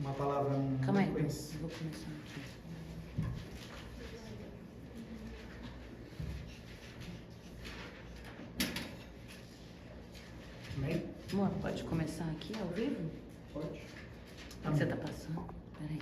uma palavra Calma aí, muito eu conhecida. vou começar aqui. Amém? Amor, pode começar aqui ao vivo? Pode. O que você tá passando? Peraí.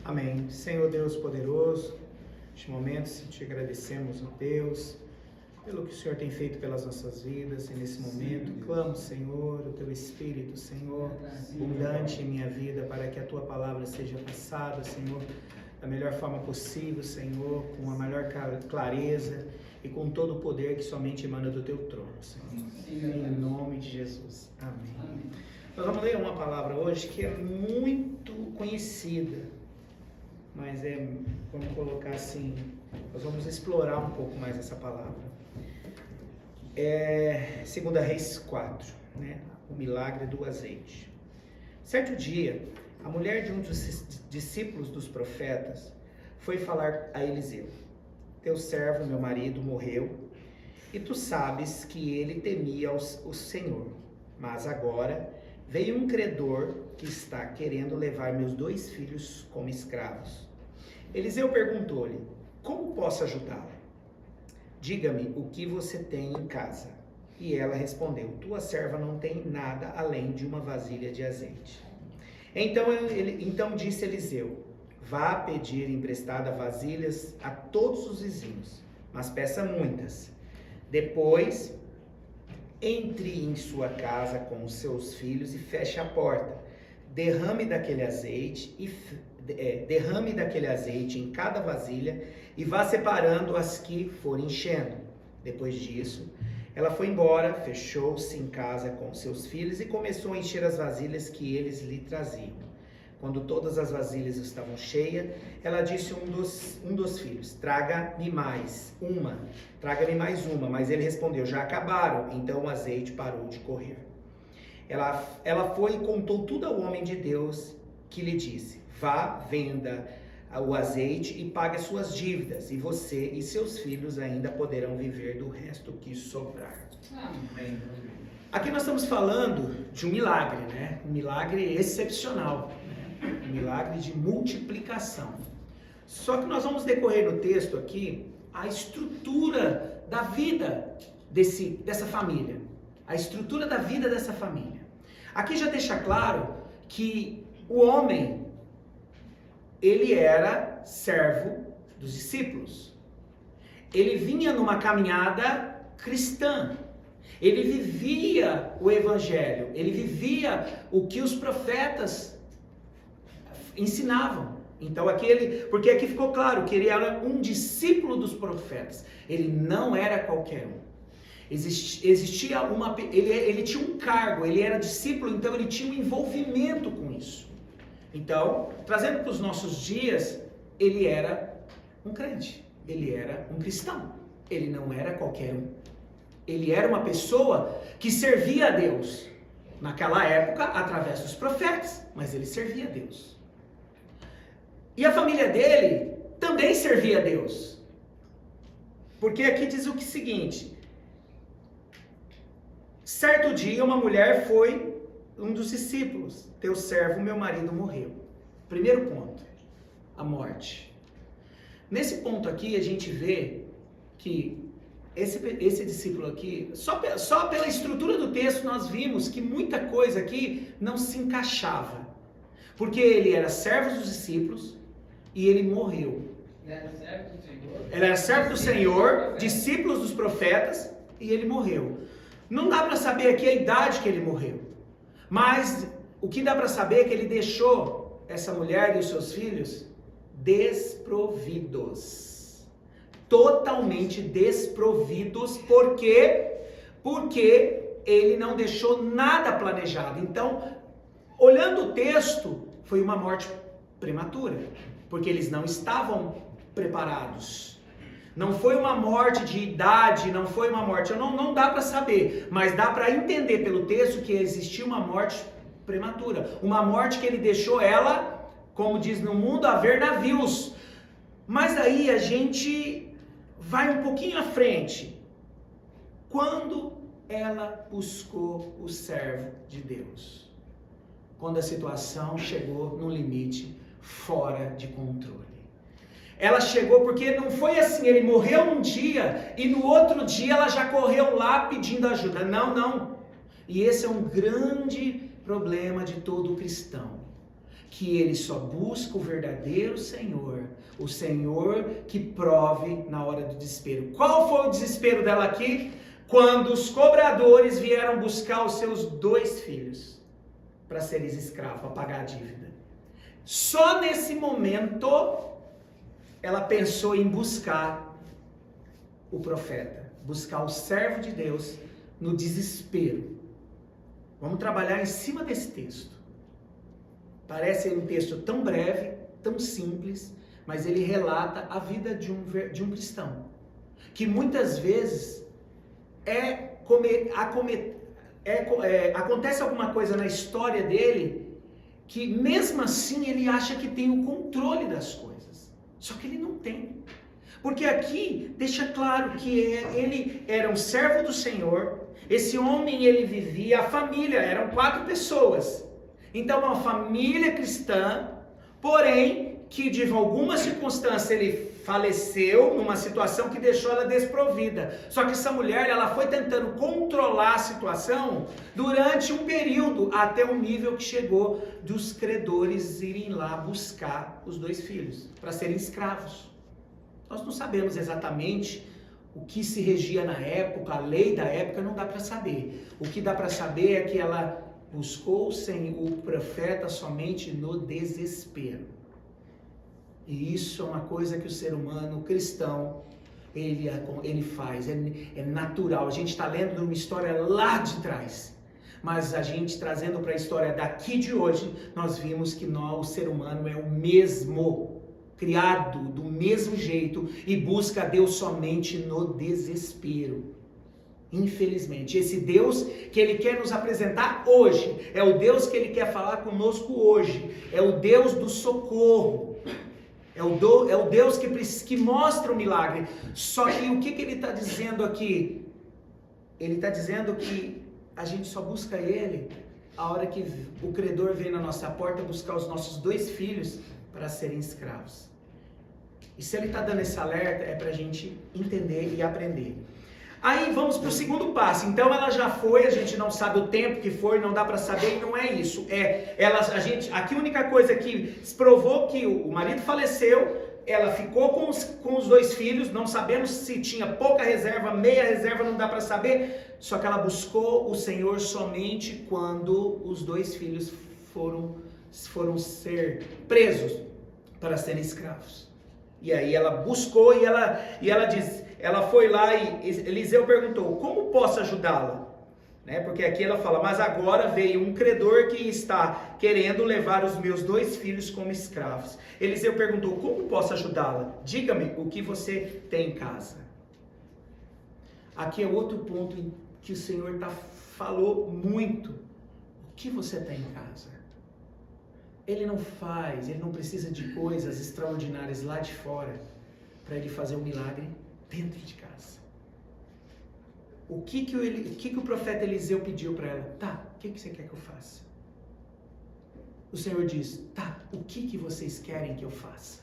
Amém. Senhor Deus poderoso, neste momento te agradecemos, ó Deus, pelo que o Senhor tem feito pelas nossas vidas, e nesse momento clamo, Senhor, o Teu Espírito, Senhor, abundante em minha vida, para que a Tua palavra seja passada, Senhor, da melhor forma possível, Senhor, com a maior clareza e com todo o poder que somente emana do Teu trono, Senhor. Em nome de Jesus. Amém. Nós vamos ler uma palavra hoje que é muito conhecida, mas vamos colocar assim, nós vamos explorar um pouco mais essa palavra. 2 Reis 4, né? O milagre do azeite. Certo dia, a mulher de um dos discípulos dos profetas foi falar a Eliseu: teu servo, meu marido, morreu, e tu sabes que ele temia o Senhor, mas agora veio um credor que está querendo levar meus 2 filhos como escravos. Eliseu perguntou-lhe: como posso ajudá-la? Diga-me o que você tem em casa. E ela respondeu: tua serva não tem nada além de uma vasilha de azeite. Então disse Eliseu: vá pedir emprestada vasilhas a todos os vizinhos, mas peça muitas. Depois entre em sua casa com os seus filhos e feche a porta. Derrame daquele azeite em cada vasilha e vá separando as que forem enchendo. Depois disso, ela foi embora, fechou-se em casa com seus filhos e começou a encher as vasilhas que eles lhe traziam. Quando todas as vasilhas estavam cheias, ela disse a um dos filhos: traga-me mais uma. Mas ele respondeu: já acabaram. Então o azeite parou de correr. Ela foi e contou tudo ao homem de Deus, que lhe disse: vá, venda o azeite e pague as suas dívidas, e você e seus filhos ainda poderão viver do resto que sobrar. Amém. Aqui nós estamos falando de um milagre, né? Um milagre excepcional, né? Um milagre de multiplicação. Só que nós vamos decorrer no texto aqui a estrutura da vida dessa família. A estrutura da vida dessa família. Aqui já deixa claro que o homem, ele era servo dos discípulos. Ele vinha numa caminhada cristã. Ele vivia o evangelho. Ele vivia o que os profetas ensinavam. Então porque aqui ficou claro que ele era um discípulo dos profetas. Ele não era qualquer um. Existia ele tinha um cargo, ele era discípulo, então ele tinha um envolvimento com isso. Então, trazendo para os nossos dias, ele era um crente, ele era um cristão, ele não era qualquer um. Ele era uma pessoa que servia a Deus, naquela época, através dos profetas, mas ele servia a Deus. E a família dele também servia a Deus. Porque aqui diz o seguinte: certo dia uma mulher foi um dos discípulos: teu servo, meu marido, morreu. Primeiro ponto, a morte. Nesse ponto aqui a gente vê que esse discípulo aqui, só pela estrutura do texto nós vimos que muita coisa aqui não se encaixava. Porque ele era servo dos discípulos e ele morreu. Ele era servo do Senhor, discípulos dos profetas, e ele morreu. Não dá para saber aqui a idade que ele morreu. Mas o que dá para saber é que ele deixou essa mulher e os seus filhos desprovidos. Totalmente desprovidos. Por quê? Porque ele não deixou nada planejado. Então, olhando o texto, foi uma morte prematura, porque eles não estavam preparados. Não foi uma morte de idade, não foi uma morte, não dá para saber, mas dá para entender pelo texto que existia uma morte prematura, uma morte que ele deixou ela, como diz no mundo, haver navios. Mas aí a gente vai um pouquinho à frente. Quando ela buscou o servo de Deus? Quando a situação chegou num limite fora de controle. Ela chegou porque não foi assim, ele morreu um dia e no outro dia ela já correu lá pedindo ajuda. Não. E esse é um grande problema de todo cristão, que ele só busca o verdadeiro Senhor, o Senhor que prove na hora do desespero. Qual foi o desespero dela aqui? Quando os cobradores vieram buscar os seus 2 filhos para serem escravos, para pagar a dívida. Só nesse momento ela pensou em buscar o profeta, buscar o servo de Deus no desespero. Vamos trabalhar em cima desse texto. Parece um texto tão breve, tão simples, mas ele relata a vida de um cristão, que muitas vezes acontece alguma coisa na história dele, que mesmo assim ele acha que tem o controle das coisas, só que ele não tem. Porque aqui deixa claro que ele era um servo do Senhor, esse homem ele vivia, a família, eram 4 pessoas, então uma família cristã, porém que de alguma circunstância ele faleceu numa situação que deixou ela desprovida. Só que essa mulher, ela foi tentando controlar a situação durante um período, até o nível que chegou dos credores irem lá buscar os 2 filhos para serem escravos. Nós não sabemos exatamente o que se regia na época, a lei da época não dá para saber. O que dá para saber é que ela buscou o profeta somente no desespero. E isso é uma coisa que o ser humano cristão, ele faz, é natural. A gente está lendo uma história lá de trás, mas a gente trazendo para a história daqui de hoje, nós vimos que o ser humano é o mesmo, criado do mesmo jeito e busca a Deus somente no desespero. Infelizmente, esse Deus que Ele quer nos apresentar hoje, é o Deus que Ele quer falar conosco hoje, é o Deus do socorro, é o Deus que mostra o milagre. Só que o que Ele está dizendo aqui? Ele está dizendo que a gente só busca Ele a hora que o credor vem na nossa porta buscar os nossos 2 filhos para serem escravos. E se Ele está dando esse alerta, é para a gente entender e aprender. Aí vamos para o segundo passo. Então ela já foi, a gente não sabe o tempo que foi, não dá para saber, e não é isso. Aqui a única coisa que se provou que o marido faleceu, ela ficou com os 2 filhos, não sabemos se tinha pouca reserva, meia reserva, não dá para saber. Só que ela buscou o Senhor somente quando os 2 filhos foram ser presos para serem escravos. E aí ela buscou e ela diz... Ela foi lá e Eliseu perguntou, como posso ajudá-la? Porque aqui ela fala, mas agora veio um credor que está querendo levar os meus 2 filhos como escravos. Eliseu perguntou, como posso ajudá-la? Diga-me o que você tem em casa. Aqui é outro ponto em que o Senhor falou muito. O que você tem em casa? Ele não precisa de coisas extraordinárias lá de fora para ele fazer um milagre dentro de casa. O que o profeta Eliseu pediu para ela? Tá, o que você quer que eu faça? O Senhor diz, tá, o que vocês querem que eu faça?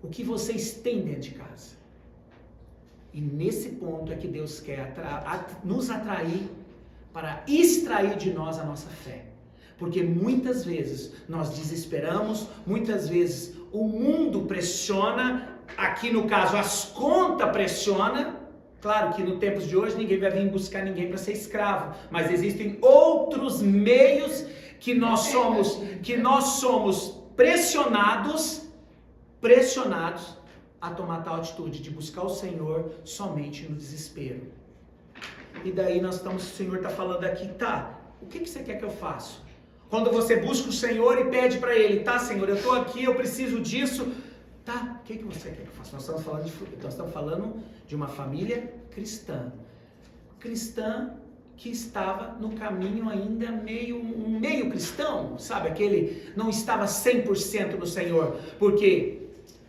O que vocês têm dentro de casa? E nesse ponto é que Deus quer nos atrair para extrair de nós a nossa fé. Porque muitas vezes nós desesperamos, muitas vezes o mundo pressiona, aqui no caso as contas pressionam. Claro que no tempos de hoje ninguém vai vir buscar ninguém para ser escravo, mas existem outros meios que nós somos pressionados a tomar tal atitude de buscar o Senhor somente no desespero. E daí o Senhor está falando aqui, tá, o que você quer que eu faça? Quando você busca o Senhor e pede para Ele, tá, Senhor, eu estou aqui, eu preciso disso. Tá, o que você quer que eu faça? Nós estamos falando de uma família cristã. Cristã que estava no caminho ainda um meio cristão, sabe? Aquele não estava 100% no Senhor, porque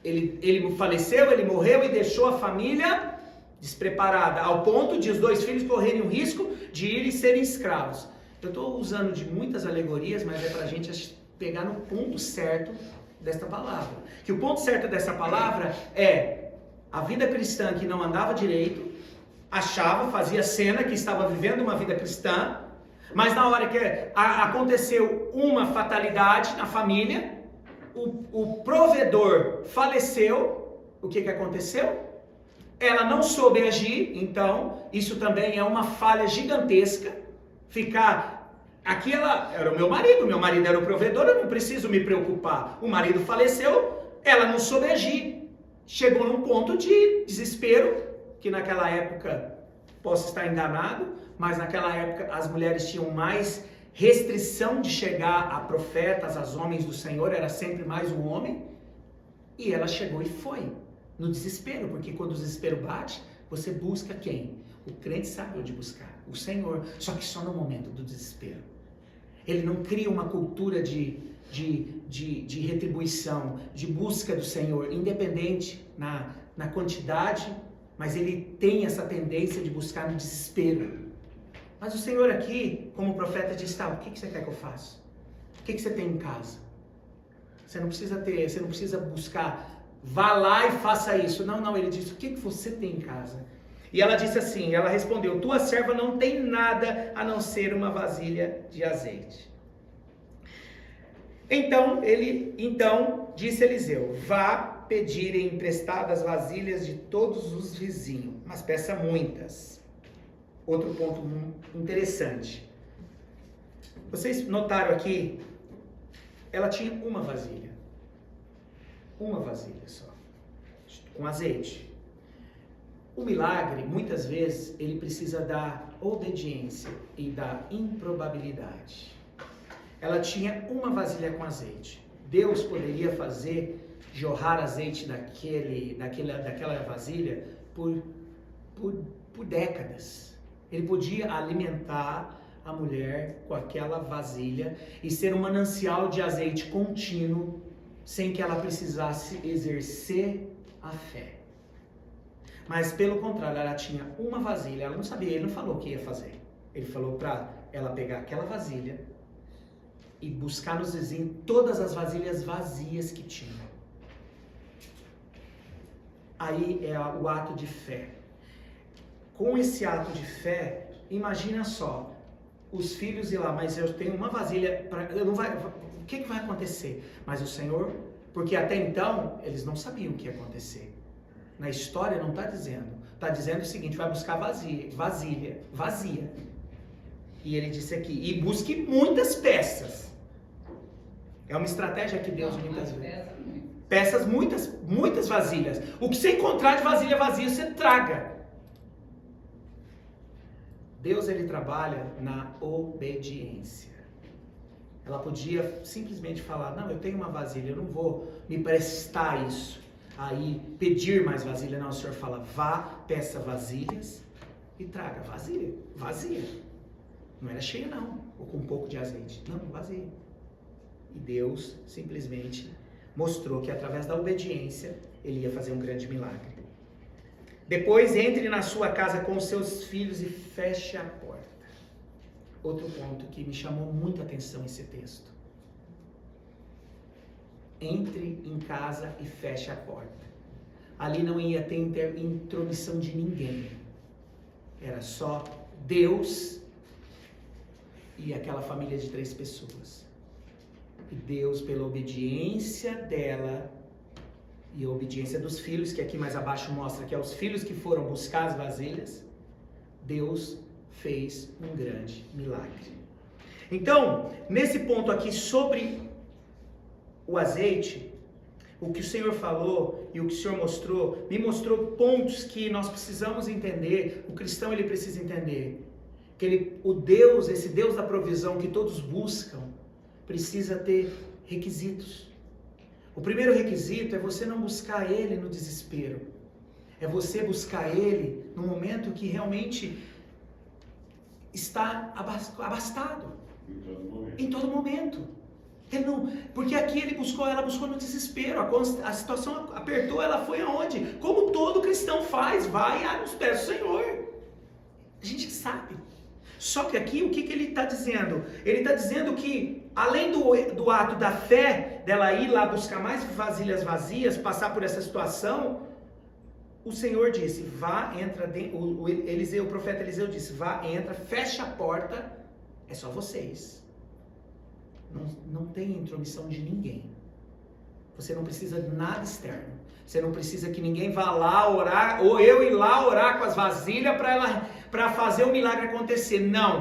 ele faleceu, ele morreu e deixou a família despreparada, ao ponto de os 2 filhos correrem o risco de irem serem escravos. Eu estou usando de muitas alegorias, mas é para a gente pegar no ponto certo desta palavra. Que o ponto certo dessa palavra é a vida cristã que não andava direito, fazia cena que estava vivendo uma vida cristã, mas na hora que aconteceu uma fatalidade na família, o provedor faleceu, o que aconteceu? Ela não soube agir, então isso também é uma falha gigantesca. Aqui ela era o meu marido era o provedor, eu não preciso me preocupar. O marido faleceu, ela não soube agir. Chegou num ponto de desespero, que naquela época, posso estar enganado, mas naquela época as mulheres tinham mais restrição de chegar a profetas, a homens do Senhor, era sempre mais um homem. E ela chegou e foi, no desespero, porque quando o desespero bate, você busca quem? O crente sabe onde buscar, o Senhor, só que só no momento do desespero. Ele não cria uma cultura de retribuição, de busca do Senhor, independente na quantidade, mas ele tem essa tendência de buscar no desespero. Mas o Senhor aqui, como profeta, diz, tá, o que você quer que eu faça? O que você tem em casa? Você não precisa buscar, vá lá e faça isso. Não, ele diz, o que você tem em casa? E ela disse assim, ela respondeu, tua serva não tem nada a não ser uma vasilha de azeite. Então disse Eliseu, vá pedir emprestadas vasilhas de todos os vizinhos, mas peça muitas. Outro ponto interessante. Vocês notaram aqui, ela tinha uma vasilha só, com azeite. O milagre, muitas vezes, ele precisa da obediência e da improbabilidade. Ela tinha uma vasilha com azeite. Deus poderia fazer jorrar azeite daquela vasilha por décadas. Ele podia alimentar a mulher com aquela vasilha e ser um manancial de azeite contínuo, sem que ela precisasse exercer a fé. Mas pelo contrário, ela tinha uma vasilha, ela não sabia, ele não falou o que ia fazer. Ele falou para ela pegar aquela vasilha e buscar nos vizinhos todas as vasilhas vazias que tinha. Aí é o ato de fé. Com esse ato de fé, imagina só, os filhos ir lá, mas eu tenho uma vasilha, o que vai acontecer? Mas o Senhor, porque até então, eles não sabiam o que ia acontecer. Na história não está dizendo o seguinte, vai buscar vasilha vazia. E ele disse aqui, e busque muitas peças. É uma estratégia que Deus muitas vezes. Peças, muitas vasilhas. O que você encontrar de vasilha vazia, você traga. Deus, ele trabalha na obediência. Ela podia simplesmente falar, não, eu tenho uma vasilha, eu não vou me prestar isso. Aí, pedir mais vasilha. Não, o Senhor fala, vá, peça vasilhas e traga vazia. Não era cheia não, ou com um pouco de azeite. Não, vazia. E Deus simplesmente mostrou que através da obediência, ele ia fazer um grande milagre. Depois, entre na sua casa com os seus filhos e feche a porta. Outro ponto que me chamou muita atenção esse texto. Entre em casa e feche a porta. Ali não ia ter intromissão de ninguém. Era só Deus e aquela família de 3 pessoas. E Deus, pela obediência dela e a obediência dos filhos, que aqui mais abaixo mostra que é os filhos que foram buscar as vasilhas, Deus fez um grande milagre. Então, nesse ponto aqui sobre o azeite, o que o Senhor falou e o que o Senhor mostrou, me mostrou pontos que nós precisamos entender, o cristão ele precisa entender, que esse Deus da provisão que todos buscam, precisa ter requisitos. O primeiro requisito é você não buscar Ele no desespero. É você buscar Ele no momento que realmente está abastado. Em todo momento. Ele não, porque aqui ela buscou no desespero. A situação apertou, ela foi aonde? Como todo cristão faz, vai aos pés do Senhor. A gente sabe. Só que aqui, o que ele está dizendo? Ele está dizendo que, além do ato da fé, dela ir lá buscar mais vasilhas vazias, passar por essa situação, o Senhor disse, vá, entra, o profeta Eliseu disse, vá, entra, fecha a porta, é só vocês. Não tem intromissão de ninguém. Você não precisa de nada externo. Você não precisa que ninguém vá lá orar, ou eu ir lá orar com as vasilhas para fazer o milagre acontecer. Não.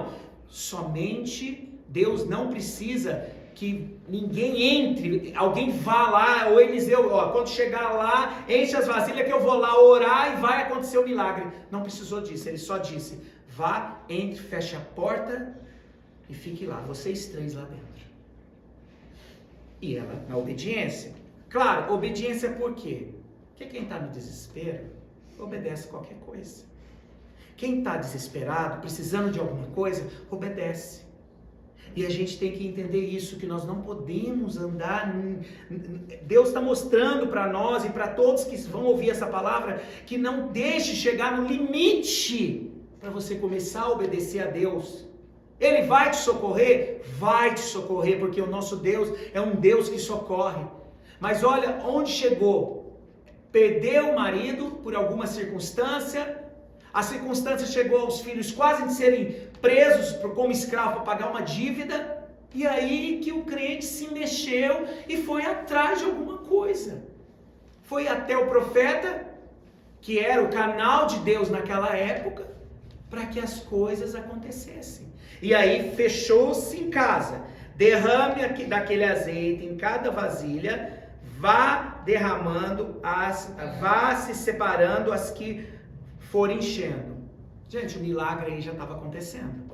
Somente Deus não precisa que ninguém entre, alguém vá lá, ou Eliseu, quando chegar lá, enche as vasilhas que eu vou lá orar e vai acontecer o milagre. Não precisou disso, ele só disse, vá, entre, feche a porta e fique lá, vocês três lá dentro. E ela, na obediência. Claro, obediência por quê? Porque quem está no desespero, obedece qualquer coisa. Quem está desesperado, precisando de alguma coisa, obedece. E a gente tem que entender isso, que nós não podemos andar... Deus está mostrando para nós e para todos que vão ouvir essa palavra, que não deixe chegar no limite para você começar a obedecer a Deus. Ele vai te socorrer? Vai te socorrer, porque o nosso Deus é um Deus que socorre. Mas olha onde chegou. Perdeu o marido por alguma circunstância. A circunstância chegou aos filhos quase de serem presos como escravo para pagar uma dívida. E aí que o crente se mexeu e foi atrás de alguma coisa. Foi até o profeta, que era o canal de Deus naquela época, para que as coisas acontecessem. E aí fechou-se em casa, derrame daquele azeite em cada vasilha, vá derramando, vá se separando as que forem enchendo. Gente, o milagre aí já estava acontecendo.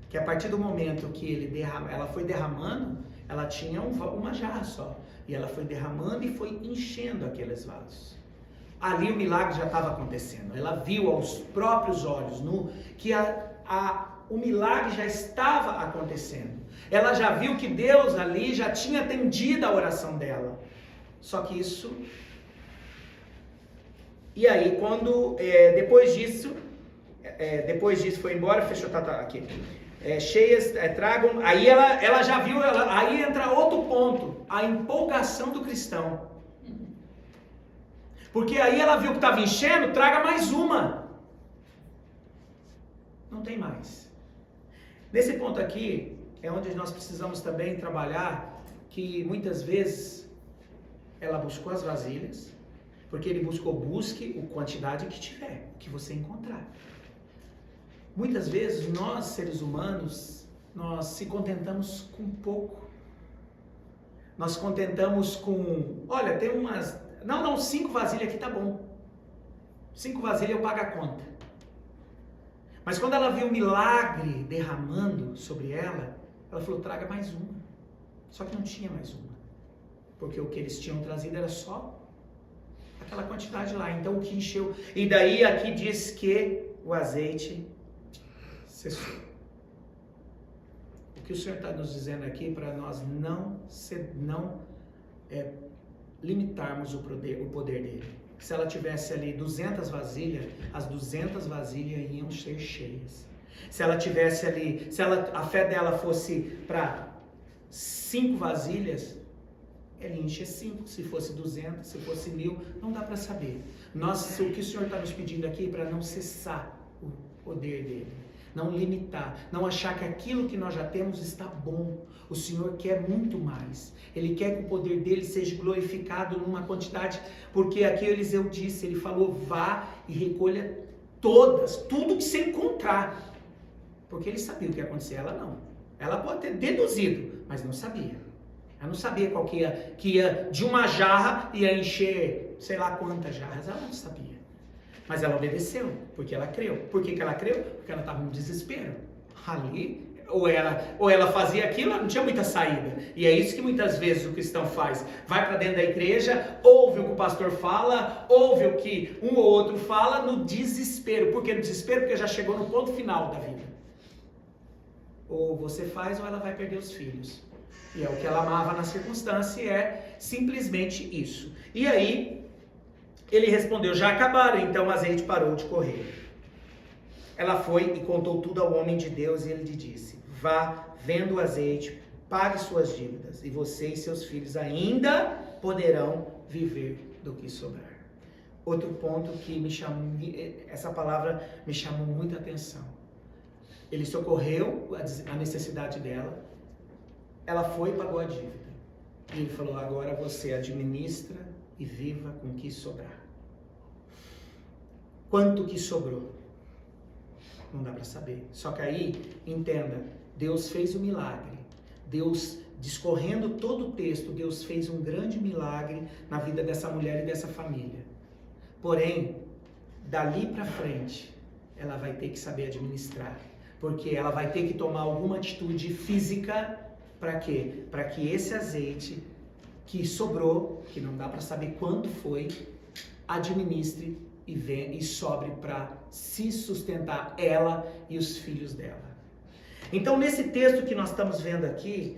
Que a partir do momento que ela foi derramando, ela tinha uma jarra só. E ela foi derramando e foi enchendo aqueles vasos. Ali o milagre já estava acontecendo. Ela viu aos próprios olhos que o milagre já estava acontecendo. Ela já viu que Deus ali já tinha atendido a oração dela. Só que isso... E aí, quando depois disso foi embora, fechou, tá aqui. Cheias, tragam... Aí ela já viu, aí entra outro ponto, a empolgação do cristão. Porque aí ela viu que estava enchendo, traga mais uma. Não tem mais. Nesse ponto aqui, é onde nós precisamos também trabalhar, que muitas vezes ela buscou as vasilhas, porque ele busque a quantidade que tiver, que você encontrar. Muitas vezes nós, seres humanos, nós se contentamos com pouco. Nós contentamos com, olha, tem umas... Não, 5 vasilhas aqui tá bom. 5 vasilhas eu pago a conta. Mas quando ela viu o milagre derramando sobre ela, ela falou, traga mais uma. Só que não tinha mais uma. Porque o que eles tinham trazido era só aquela quantidade lá. Então o que encheu... E daí aqui diz que o azeite cessou. O que o Senhor está nos dizendo aqui para nós não limitarmos o poder dele. Se ela tivesse ali 200 vasilhas, as 200 vasilhas iam ser cheias. Se ela tivesse ali, a fé dela fosse para 5 vasilhas, ela enche 5. Se fosse 200, se fosse 1000, não dá para saber. O que o Senhor está nos pedindo aqui é para não cessar o poder dele. Não limitar, não achar que aquilo que nós já temos está bom. O Senhor quer muito mais. Ele quer que o poder dele seja glorificado numa quantidade, porque aqui Eliseu disse, ele falou, vá e recolha tudo que você encontrar. Porque ele sabia o que ia acontecer, ela não. Ela pode ter deduzido, mas não sabia. Ela não sabia qual que ia de uma jarra ia encher sei lá quantas jarras, ela não sabia. Mas ela obedeceu, porque ela creu. Por que ela creu? Porque ela estava no desespero. Ali, ou ela fazia aquilo, ela não tinha muita saída. E é isso que muitas vezes o cristão faz. Vai para dentro da igreja, ouve o que o pastor fala, ouve o que um ou outro fala no desespero. Por que no desespero? Porque já chegou no ponto final da vida. Ou você faz ou ela vai perder os filhos. E é o que ela amava na circunstância, é simplesmente isso. E aí, ele respondeu, já acabaram, então o azeite parou de correr. Ela foi e contou tudo ao homem de Deus e ele lhe disse, vá, venda o azeite, pague suas dívidas, e você e seus filhos ainda poderão viver do que sobrar. Outro ponto que essa palavra me chamou muita atenção. Ele socorreu a necessidade dela, ela foi e pagou a dívida. E ele falou, agora você administra e viva com o que sobrar. Quanto que sobrou? Não dá para saber. Só que aí, entenda, Deus fez o milagre. Deus, discorrendo todo o texto, Deus fez um grande milagre na vida dessa mulher e dessa família. Porém, dali para frente, ela vai ter que saber administrar. Porque ela vai ter que tomar alguma atitude física. Para quê? Para que esse azeite que sobrou, que não dá para saber quanto foi, administre e sobre para se sustentar ela e os filhos dela. Então, nesse texto que nós estamos vendo aqui,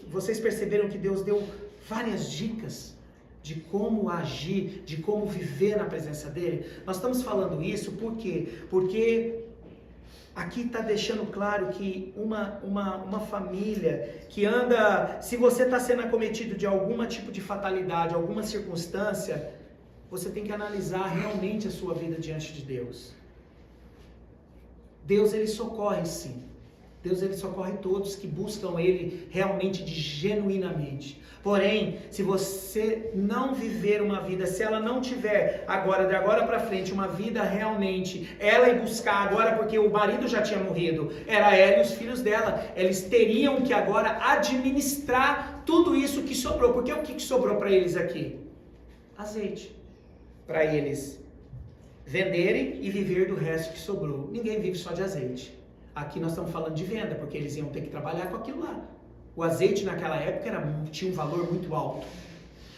vocês perceberam que Deus deu várias dicas de como agir, de como viver na presença dele? Nós estamos falando isso por quê? Porque aqui está deixando claro que uma família que anda, se você está sendo acometido de algum tipo de fatalidade, alguma circunstância, você tem que analisar realmente a sua vida diante de Deus. Deus, ele socorre sim. Deus, ele socorre todos que buscam ele realmente, genuinamente. Porém, se você não viver uma vida, se ela não tiver de agora para frente, uma vida realmente, ela ir buscar agora, porque o marido já tinha morrido, era ela e os filhos dela, eles teriam que agora administrar tudo isso que sobrou. Porque o que sobrou para eles aqui? Azeite. Para eles venderem e viver do resto que sobrou. Ninguém vive só de azeite. Aqui nós estamos falando de venda, porque eles iam ter que trabalhar com aquilo lá. O azeite naquela época tinha um valor muito alto.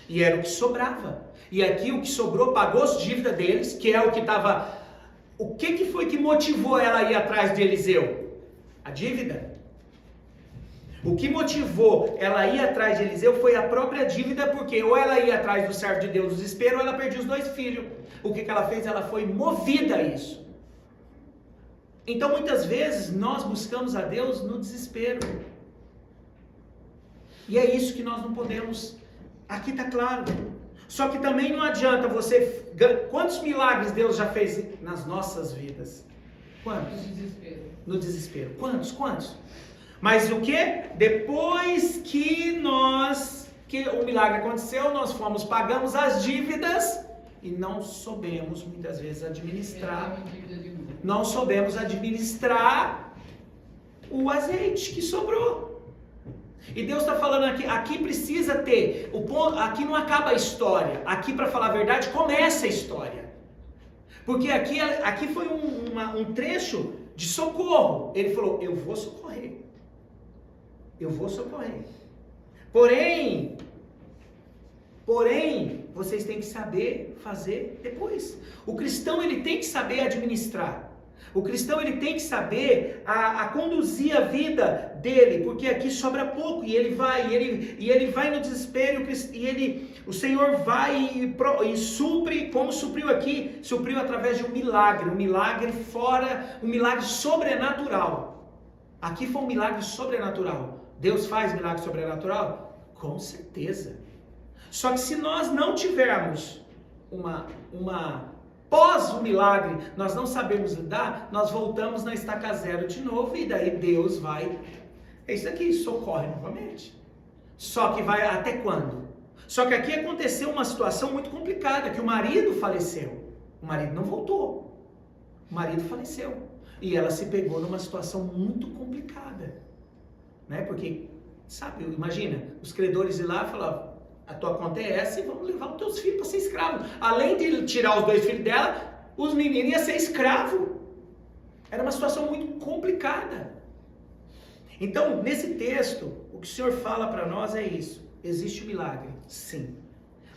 E era o que sobrava. E aqui o que sobrou pagou as dívidas deles, que é o que estava... O que foi que motivou ela a ir atrás de Eliseu? A dívida. O que motivou ela a ir atrás de Eliseu foi a própria dívida, porque ou ela ia atrás do servo de Deus no desespero, ou ela perdia os 2 filhos. O que ela fez? Ela foi movida a isso. Então, muitas vezes, nós buscamos a Deus no desespero. E é isso que nós não podemos... Aqui está claro. Só que também não adianta você... Quantos milagres Deus já fez nas nossas vidas? Quantos? No desespero. No desespero. Quantos? Mas o que? Depois que o milagre aconteceu, nós pagamos as dívidas e não soubemos muitas vezes administrar. Não soubemos administrar o azeite que sobrou. E Deus está falando aqui precisa ter, aqui não acaba a história, aqui, para falar a verdade, começa a história. Porque aqui foi um trecho de socorro. Ele falou, eu vou socorrer. Porém, vocês têm que saber fazer depois. O cristão, ele tem que saber administrar. O cristão, ele tem que saber a conduzir a vida dele, porque aqui sobra pouco, e ele vai no desespero, o Senhor vai e supre, como supriu aqui, supriu através de um milagre sobrenatural. Aqui foi um milagre sobrenatural. Deus faz milagre sobrenatural? Com certeza. Só que se nós não tivermos pós o milagre, nós não sabemos lidar, nós voltamos na estaca zero de novo, e daí Deus vai... É isso aqui, socorre novamente. Só que vai até quando? Só que aqui aconteceu uma situação muito complicada, que o marido faleceu. O marido não voltou. O marido faleceu. E ela se pegou numa situação muito complicada. Né? Porque, sabe, imagina, os credores ir lá e falavam, a tua conta é essa e vamos levar os teus filhos para ser escravo. Além de tirar os 2 filhos dela, os meninos iam ser escravo. Era uma situação muito complicada. Então, nesse texto, o que o Senhor fala para nós é isso. Existe o milagre, sim.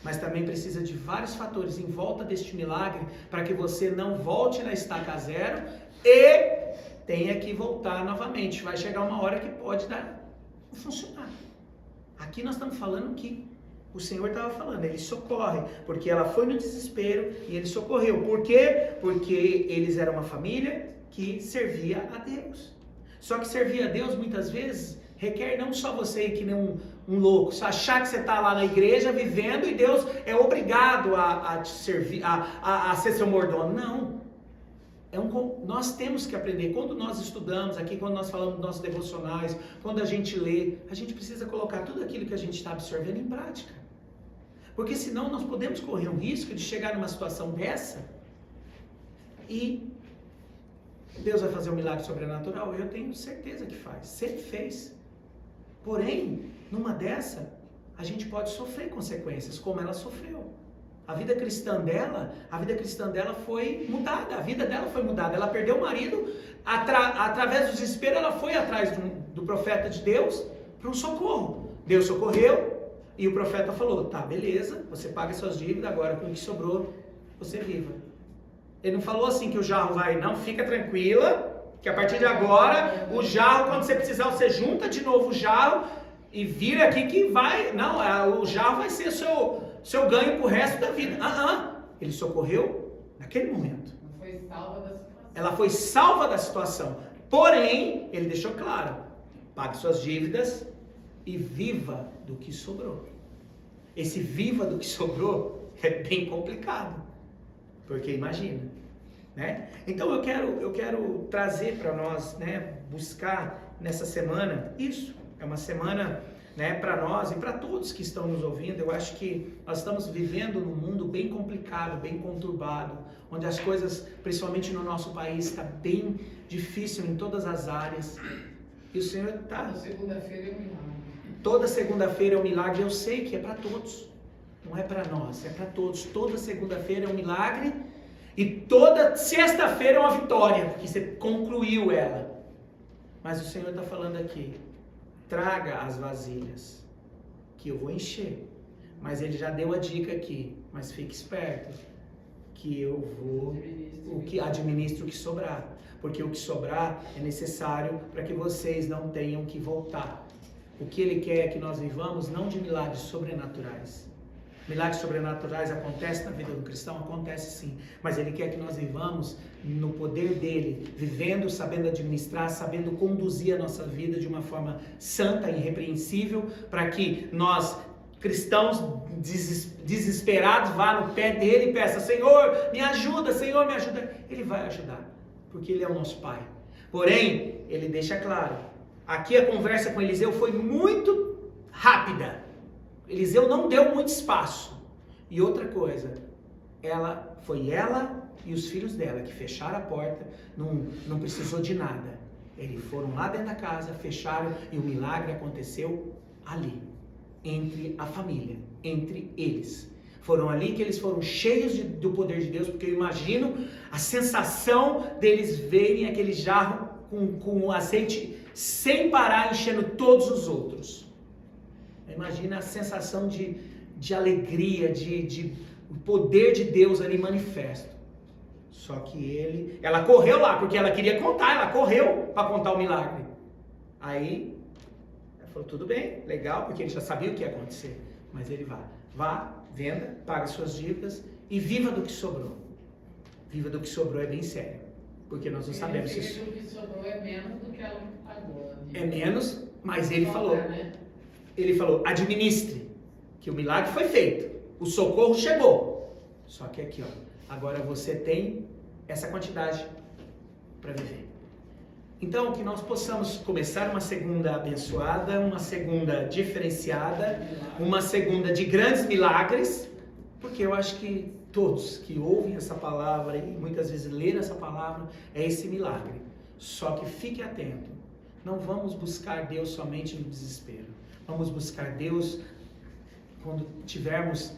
Mas também precisa de vários fatores em volta deste milagre para que você não volte na estaca zero e tenha que voltar novamente. Vai chegar uma hora que pode não funcionar. Aqui nós estamos falando que o Senhor estava falando, ele socorre, porque ela foi no desespero e ele socorreu. Por quê? Porque eles eram uma família que servia a Deus. Só que servir a Deus muitas vezes requer não só você ir que nem um louco, só achar que você está lá na igreja vivendo e Deus é obrigado a te servir, a ser seu mordomo. Não. Nós temos que aprender. Quando nós estudamos aqui, quando nós falamos dos nossos devocionais, quando a gente lê, a gente precisa colocar tudo aquilo que a gente está absorvendo em prática. Porque senão nós podemos correr um risco de chegar numa situação dessa e Deus vai fazer um milagre sobrenatural? Eu tenho certeza que faz, sempre fez. Porém, numa dessa, a gente pode sofrer consequências, como ela sofreu. A vida cristã dela foi mudada, a vida dela foi mudada. Ela perdeu o marido, através do desespero ela foi atrás do profeta de Deus para um socorro. Deus socorreu e o profeta falou, tá, beleza, você paga suas dívidas, agora com o que sobrou, você viva. Ele não falou assim que o jarro vai, não, fica tranquila, que a partir de agora, o jarro, quando você precisar, você junta de novo o jarro e vira aqui que vai, não, o jarro vai ser seu ganho pro resto da vida. Ele socorreu naquele momento. Ela foi salva da situação. Porém, ele deixou claro, pague suas dívidas e viva do que sobrou. Esse viva do que sobrou é bem complicado. Porque imagina, né? Então eu quero trazer para nós, né, buscar nessa semana isso. É uma semana, né, para nós e para todos que estão nos ouvindo. Eu acho que nós estamos vivendo num mundo bem complicado, bem conturbado, onde as coisas, principalmente no nosso país, está bem difícil em todas as áreas. E o Senhor está... Toda segunda-feira é um milagre. Toda segunda-feira é um milagre. Eu sei que é para todos. Não é para nós, é para todos. Toda segunda-feira é um milagre e toda sexta-feira é uma vitória, porque você concluiu ela. Mas o Senhor está falando aqui, traga as vasilhas, que eu vou encher. Mas Ele já deu a dica aqui, mas fique esperto, que eu vou administro o que sobrar. Porque o que sobrar é necessário para que vocês não tenham que voltar. O que Ele quer é que nós vivamos não de milagres sobrenaturais. Milagres sobrenaturais acontecem na vida do cristão? Acontece sim, mas Ele quer que nós vivamos no poder dEle, vivendo, sabendo administrar, sabendo conduzir a nossa vida de uma forma santa e irrepreensível, para que nós, cristãos desesperados, vá no pé dEle e peça, Senhor, me ajuda, Senhor, me ajuda. Ele vai ajudar, porque Ele é o nosso Pai. Porém, Ele deixa claro, aqui a conversa com Eliseu foi muito rápida. Eliseu não deu muito espaço. E outra coisa, ela e os filhos dela que fecharam a porta, não precisou de nada. Eles foram lá dentro da casa, fecharam e o milagre aconteceu ali, entre a família, entre eles. Foram ali que eles foram cheios do poder de Deus, porque eu imagino a sensação deles verem aquele jarro com azeite sem parar, enchendo todos os outros. Imagina a sensação de alegria, de o poder de Deus ali manifesto. Só que ela correu lá, porque ela queria contar, ela correu para contar o milagre. Aí, ela falou, tudo bem, legal, porque ele já sabia o que ia acontecer. Mas ele vá, venda, paga suas dívidas e viva do que sobrou. Viva do que sobrou é bem sério, porque nós não sabemos se isso... O que sobrou é menos do que ela pagou. É menos, mas ele falou... Ele falou, administre, que o milagre foi feito, o socorro chegou. Só que aqui, agora você tem essa quantidade para viver. Então, que nós possamos começar uma segunda abençoada, uma segunda diferenciada, uma segunda de grandes milagres, porque eu acho que todos que ouvem essa palavra e muitas vezes leram essa palavra, é esse milagre. Só que fique atento, não vamos buscar Deus somente no desespero. Vamos buscar Deus quando tivermos,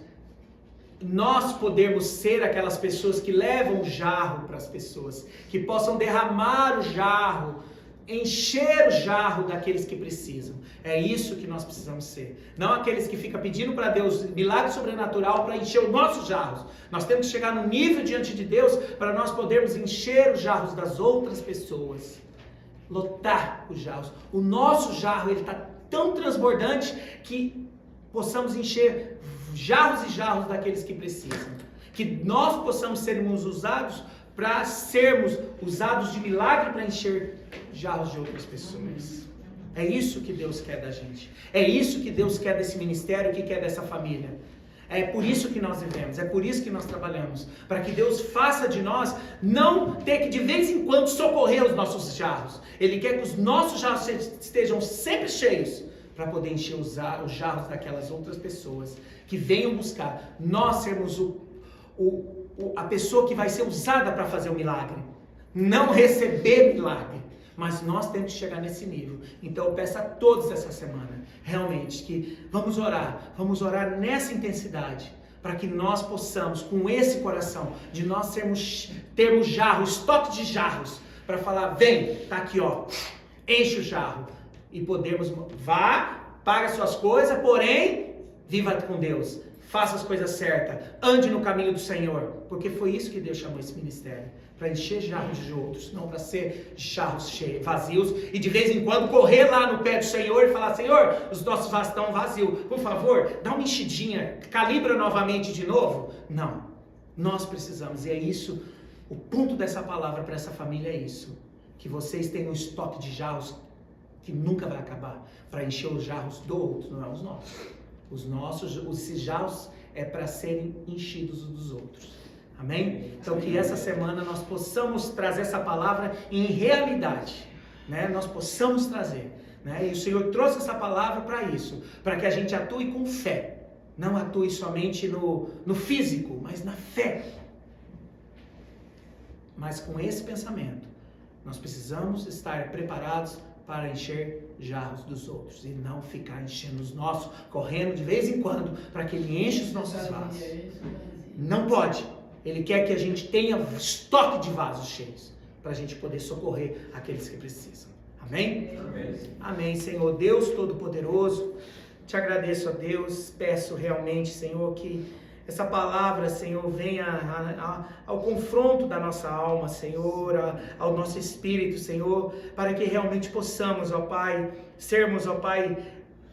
nós podermos ser aquelas pessoas que levam o jarro para as pessoas, que possam derramar o jarro encher o jarro daqueles que precisam. É isso que nós precisamos ser. Não aqueles que ficam pedindo para Deus milagre sobrenatural para encher os nossos jarros. Nós temos que chegar no nível diante de Deus para nós podermos encher os jarros das outras pessoas. Lotar os jarros. O nosso jarro ele está tão transbordante que possamos encher jarros e jarros daqueles que precisam. Que nós possamos sermos usados para sermos usados de milagre para encher jarros de outras pessoas. É isso que Deus quer da gente. É isso que Deus quer desse ministério, que quer dessa família. É por isso que nós vivemos, é por isso que nós trabalhamos. Para que Deus faça de nós não ter que de vez em quando socorrer os nossos jarros. Ele quer que os nossos jarros estejam sempre cheios para poder encher os jarros daquelas outras pessoas que venham buscar. Nós sermos a pessoa que vai ser usada para fazer o milagre. Não receber milagre. Mas nós temos que chegar nesse nível. Então eu peço a todos essa semana, realmente, que vamos orar nessa intensidade, para que nós possamos, com esse coração, de nós termos jarros, estoque de jarros, para falar, vem, tá aqui ó, enche o jarro, e podermos, vá, paga suas coisas, porém, viva com Deus, faça as coisas certas, ande no caminho do Senhor, porque foi isso que Deus chamou esse ministério. Para encher jarros de outros, não para ser jarros vazios e de vez em quando correr lá no pé do Senhor e falar, Senhor, os nossos vasos estão vazios, por favor, dá uma enchidinha, calibra novamente de novo. Não, nós precisamos, e é isso, o ponto dessa palavra para essa família é isso, que vocês tenham um estoque de jarros que nunca vai acabar, para encher os jarros do outro, não é os nossos. Os nossos, esses jarros é para serem enchidos dos outros. Amém? Então que essa semana nós possamos trazer essa palavra em realidade, né? Nós possamos trazer, né? E o Senhor trouxe essa palavra para isso, para que a gente atue com fé, não atue somente no físico, mas na fé. Mas com esse pensamento, nós precisamos estar preparados para encher jarros dos outros e não ficar enchendo os nossos, correndo de vez em quando para que Ele enche os nossos vasos. Não pode. Ele quer que a gente tenha estoque de vasos cheios, para a gente poder socorrer aqueles que precisam. Amém? Amém. Amém, Senhor Deus Todo-Poderoso. Te agradeço, ó Deus. Peço realmente, Senhor, que essa palavra, Senhor, venha ao confronto da nossa alma, Senhor, ao nosso espírito, Senhor, para que realmente possamos, ó Pai, sermos, ó Pai,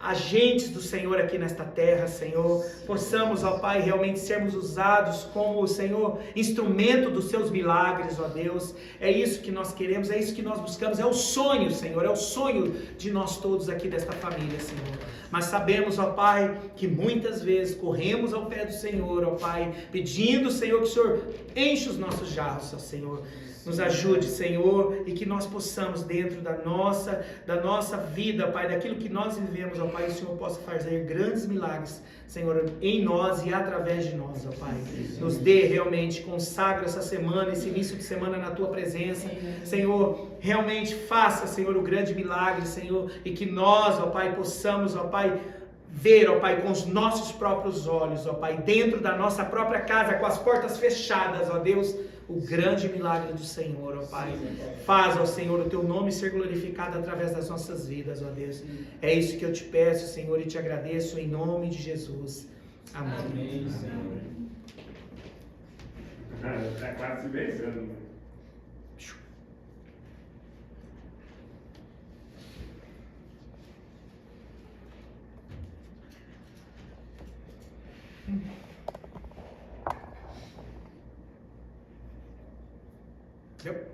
agentes do Senhor aqui nesta terra, Senhor, possamos, ó Pai, realmente sermos usados como, Senhor, instrumento dos seus milagres, ó Deus, é isso que nós queremos, é isso que nós buscamos, é o sonho, Senhor, é o sonho de nós todos aqui desta família, Senhor, mas sabemos, ó Pai, que muitas vezes corremos ao pé do Senhor, ó Pai, pedindo, Senhor, que o Senhor enche os nossos jarros, ó Senhor. Nos ajude, Senhor, e que nós possamos, dentro da nossa vida, Pai, daquilo que nós vivemos, ó Pai, o Senhor possa fazer grandes milagres, Senhor, em nós e através de nós, ó Pai. Nos dê realmente, consagra essa semana, esse início de semana na Tua presença, Senhor, realmente faça, Senhor, o grande milagre, Senhor, e que nós, ó Pai, possamos, ó Pai, ver, ó Pai, com os nossos próprios olhos, ó Pai, dentro da nossa própria casa, com as portas fechadas, ó Deus, o grande milagre do Senhor, ó Pai. Faz, ó Senhor, o Teu nome ser glorificado através das nossas vidas, ó Deus. É isso que eu te peço, Senhor, e te agradeço em nome de Jesus. Amém. Amém, Senhor. Está quase se beijando. Yep.